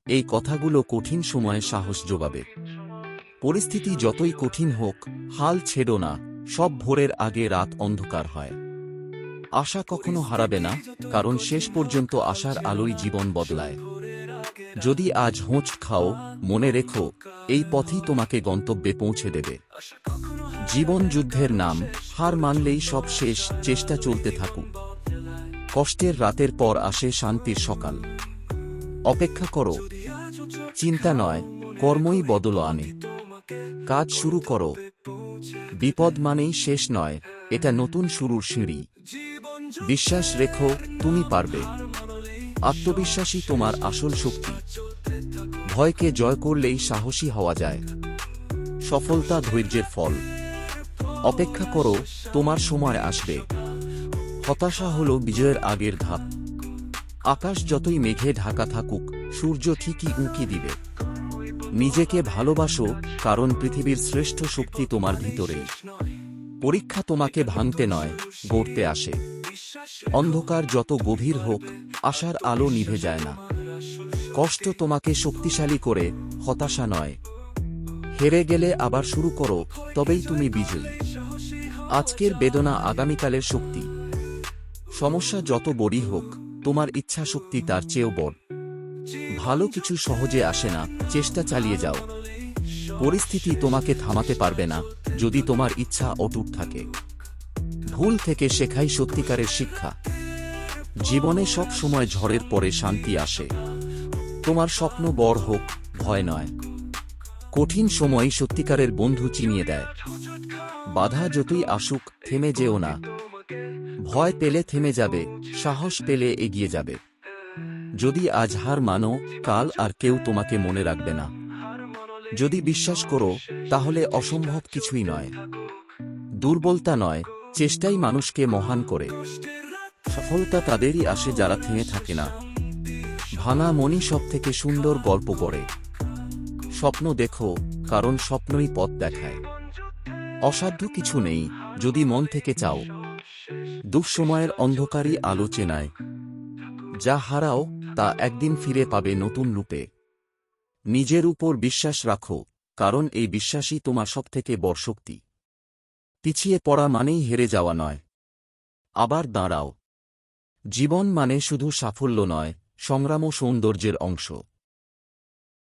এই কথাগুলো কঠিন সময়ে সাহস যোগাবে। পরিস্থিতি যতই কঠিন হোক, হাল ছেড়ো না। সব ভোরের আগে রাত অন্ধকার হয়। আশা কখনো হারাবে না, কারণ শেষ পর্যন্ত আশার আলোই জীবন বদলায়। যদি আজ হোঁচ খাও, মনে রেখো, এই পথই তোমাকে গন্তব্যে পৌঁছে দেবে। জীবন যুদ্ধের নাম, হার মানলেই সব শেষ। চেষ্টা চলতে থাকুক। কষ্টের রাতের পর আসে শান্তির সকাল। অপেক্ষা করো। চিন্তা নয়, কর্মই বদল আনে। কাজ শুরু করো। বিপদ মানেই শেষ নয়, এটা নতুন শুরুর সিঁড়ি। বিশ্বাস রেখো, তুমি পারবে। আত্মবিশ্বাসী তোমার আসল শক্তি। ভয়কে জয় করলেই সাহসী হওয়া যায়। সফলতা ধৈর্যের ফল। অপেক্ষা করো, তোমার সময় আসবে। হতাশা হল বিজয়ের আগের ধাপ। আকাশ যতই মেঘে ঢাকা থাকুক, সূর্য ঠিকই উঁকি দিবে। নিজেকে ভালোবাসো, কারণ পৃথিবীর শ্রেষ্ঠ শক্তি তোমার ভিতরেই। পরীক্ষা তোমাকে ভাঙতে নয়, গড়তে আসে। অন্ধকার যত গভীর হোক, আশার আলো নিভে যায় না। কষ্ট তোমাকে শক্তিশালী করে, হতাশা নয়। হেরে গেলে আবার শুরু করো, তবেই তুমি বিজয়ী। আজকের বেদনা আগামীকালের শক্তি। সমস্যা যত বড়ই হোক, তোমার ইচ্ছা শক্তি তার চেয়েও বড়। ভালো কিছু সহজে আসে না, চেষ্টা চালিয়ে যাও। পরিস্থিতি তোমাকে থামাতে পারবে না, যদি তোমার ইচ্ছা অটুট থাকে। ভুল থেকে শেখাই সত্যিকারের শিক্ষা। জীবনে সব সময় ঝড়ের পরে শান্তি আসে। তোমার স্বপ্ন বড় হোক, ভয় নয়। কঠিন সময় সত্যিকারের বন্ধু চিনিয়ে দেয়। বাধা যতই আসুক, থেমে যেও না। ভয় পেলে থেমে যাবে, সাহস পেলে এগিয়ে যাবে। যদি আজ হার মানো, কাল আর কেউ তোমাকে মনে রাখবে না। যদি বিশ্বাস করো, তাহলে অসম্ভব কিছুই নয়। দুর্বলতা নয়, চেষ্টাই মানুষকে মহান করে। সফলতা তাদেরই আসে যারা থেমে থাকে না। ভাঙা মনই সবথেকে সুন্দর গল্প গড়ে। স্বপ্ন দেখো, কারণ স্বপ্নই পথ দেখায়। অসাধ্য কিছু নেই, যদি মন থেকে চাও। দুঃসময়ের অন্ধকারই আলো চেনায়। যা হারাও, তা একদিন ফিরে পাবে নতুন রূপে। নিজের উপর বিশ্বাস রাখো, কারণ এই বিশ্বাসই তোমার সবথেকে বড় শক্তি। পিছিয়ে পড়া মানেই হেরে যাওয়া নয়, আবার দাঁড়াও। জীবন মানে শুধু সাফল্য নয়, সংগ্রাম ও সৌন্দর্যের অংশ।